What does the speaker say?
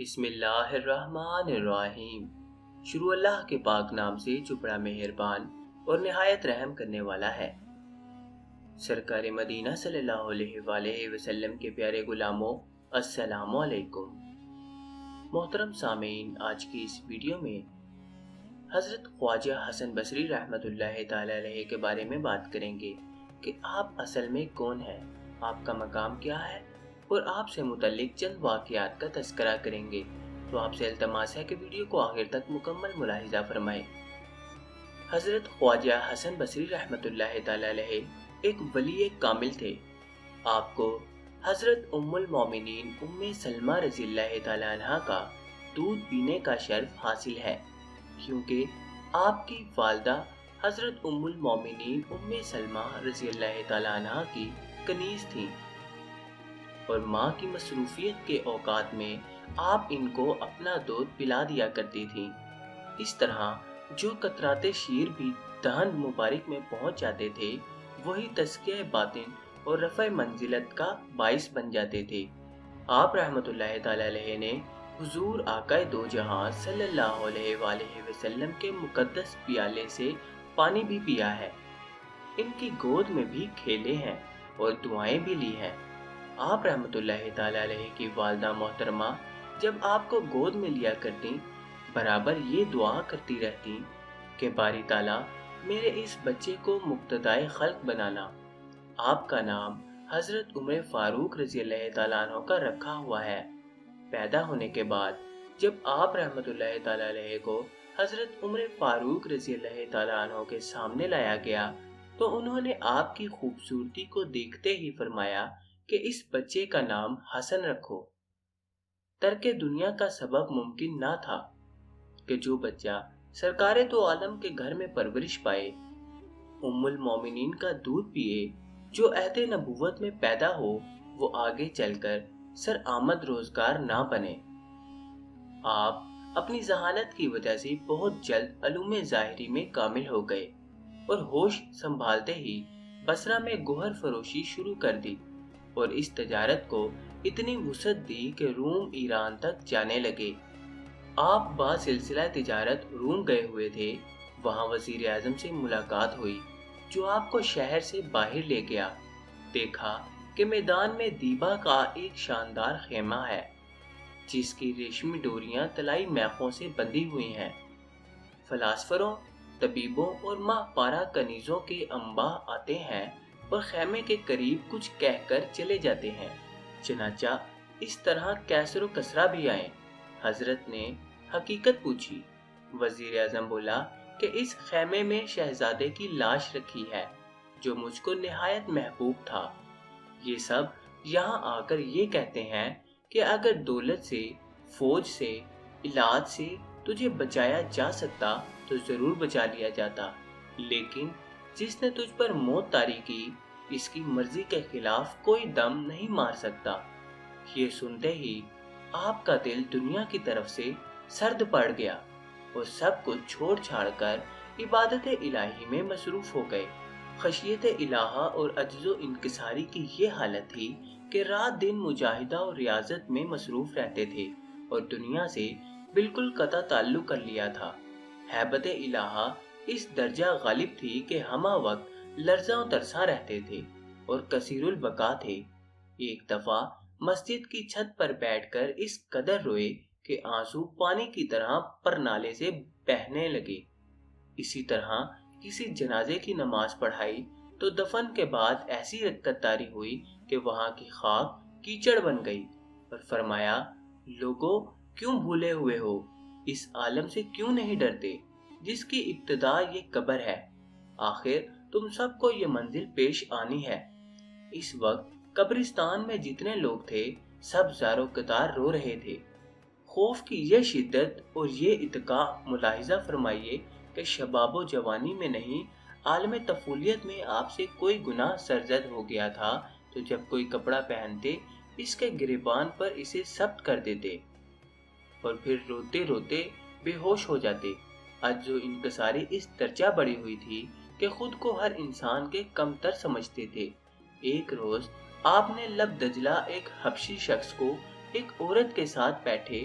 بسم اللہ الرحمن الرحیم۔ شروع اللہ کے پاک نام سے جو بڑا مہربان اور نہایت رحم کرنے والا ہے۔ سرکار مدینہ صلی اللہ علیہ وآلہ وسلم کے پیارے غلاموں، السلام علیکم۔ محترم سامعین، آج کی اس ویڈیو میں حضرت خواجہ حسن بصری رحمۃ اللہ تعالی علیہ کے بارے میں بات کریں گے کہ آپ اصل میں کون ہیں، آپ کا مقام کیا ہے، اور آپ سے متعلق چند واقعات کا تذکرہ کریں گے۔ تو آپ سے التماس ہے کہ ویڈیو کو آخر تک مکمل ملاحظہ فرمائیں۔ حضرت خواجہ حسن بصری رحمۃ اللہ تعالی علیہ ایک ولی کامل تھے۔ آپ کو حضرت ام المومنین ام سلمہ رضی اللہ تعالی عنہ کا دودھ پینے کا شرف حاصل ہے، کیونکہ آپ کی والدہ حضرت ام المومنین ام سلمہ رضی اللہ تعالی عنہ کی کنیز تھیں، اور ماں کی مصروفیت کے اوقات میں آپ ان کو اپنا دودھ پلا دیا کرتی تھیں۔ اس طرح جو قطرات شیر بھی دہن مبارک میں پہنچ جاتے تھے، وہی تزکیہ باطن اور رفع منزلت کا باعث بن جاتے تھے۔ آپ رحمت اللہ تعالی علیہ نے حضور آقا دو جہاں صلی اللہ علیہ وآلہ وسلم کے مقدس پیالے سے پانی بھی پیا ہے، ان کی گود میں بھی کھیلے ہیں اور دعائیں بھی لی ہیں۔ آپ رحمت اللہ تعالی علیہ کی والدہ محترمہ جب آپ کو گود میں لیا کرتی، برابر یہ دعا کرتی رہتی کہ باری تعالیٰ میرے اس بچے کو مقتدائے خلق بنانا۔ آپ کا نام حضرت عمر فاروق رضی اللہ تعالیٰ عنہ کا رکھا ہوا ہے۔ پیدا ہونے کے بعد جب آپ رحمت اللہ تعالی علیہ کو حضرت عمر فاروق رضی اللہ تعالیٰ عنہ کے سامنے لایا گیا تو انہوں نے آپ کی خوبصورتی کو دیکھتے ہی فرمایا کہ اس بچے کا نام حسن رکھو۔ ترک دنیا کا سبب ممکن نہ تھا کہ جو بچہ سرکار دو عالم کے گھر میں پرورش پائے، ام المومنین کا دودھ پیے، جو عہد نبوت میں پیدا ہو، وہ آگے چل کر سر آمد روزگار نہ بنے۔ آپ اپنی ذہانت کی وجہ سے بہت جلد علوم ظاہری میں کامل ہو گئے اور ہوش سنبھالتے ہی بصرہ میں گوہر فروشی شروع کر دی، اور اس تجارت کو اتنی وسعت دی کہ روم ایران تک جانے لگے۔ آپ باسلسلہ تجارت روم گئے ہوئے تھے، وہاں وزیر اعظم سے ملاقات ہوئی جو آپ کو شہر سے باہر لے گیا۔ دیکھا کہ میدان میں دیبا کا ایک شاندار خیمہ ہے جس کی ریشمی ڈوریاں طلائی میخوں سے بندھی ہوئی ہیں۔ فلاسفروں، طبیبوں اور ماہ پارہ کنیزوں کے انباء آتے ہیں اور خیمے کے قریب کچھ کہہ کر چلے جاتے ہیں۔ چنانچہ اس طرح کیسر و کسرا بھی آئے۔ حضرت نے حقیقت پوچھی۔ وزیر اعظم بولا کہ اس خیمے میں شہزادے کی لاش رکھی ہے جو مجھ کو نہایت محبوب تھا۔ یہ سب یہاں آ کر یہ کہتے ہیں کہ اگر دولت سے، فوج سے، علاج سے تجھے بچایا جا سکتا تو ضرور بچا لیا جاتا، لیکن جس نے تجھ پر موت طاری کی، اس کی مرضی کے خلاف کوئی دم نہیں مار سکتا۔ یہ سنتے ہی آپ کا دل دنیا کی طرف سے سرد پڑ گیا اور سب کچھ چھوڑ چھاڑ کر عبادت الہی میں مصروف ہو گئے۔ خشیت الہہ اور عجز و انکساری کی یہ حالت تھی کہ رات دن مجاہدہ اور ریاضت میں مصروف رہتے تھے اور دنیا سے بالکل قطع تعلق کر لیا تھا۔ ہیبت الہہ اس درجہ غالب تھی کہ ہمہ وقت لرزاں ترساں رہتے تھے اور کثیر البقا تھے۔ ایک دفعہ مسجد کی چھت پر بیٹھ کر اس قدر روئے کہ آنسو پانی کی طرح پرنالے سے بہنے لگے۔ اسی طرح کسی جنازے کی نماز پڑھائی تو دفن کے بعد ایسی رکعت طاری ہوئی کہ وہاں کی خاک کیچڑ بن گئی، اور فرمایا، لوگو کیوں بھولے ہوئے ہو، اس عالم سے کیوں نہیں ڈرتے جس کی ابتدا یہ قبر ہے، آخر تم سب کو یہ منزل پیش آنی ہے۔ اس وقت قبرستان میں جتنے لوگ تھے سب زارو قطار رو رہے تھے۔ خوف کی یہ شدت اور یہ اتقاء ملاحظہ فرمائیے کہ شباب و جوانی میں نہیں، عالم طفولیت میں آپ سے کوئی گناہ سرزد ہو گیا تھا تو جب کوئی کپڑا پہنتے اس کے گریبان پر اسے ثبت کر دیتے اور پھر روتے روتے بے ہوش ہو جاتے۔ عجز و انکساری اس درجہ بڑھی ہوئی تھی کہ خود کو ہر انسان کے کم تر سمجھتے تھے۔ ایک روز آپ نے لب دجلہ ایک حبشی شخص کو ایک عورت کے ساتھ بیٹھے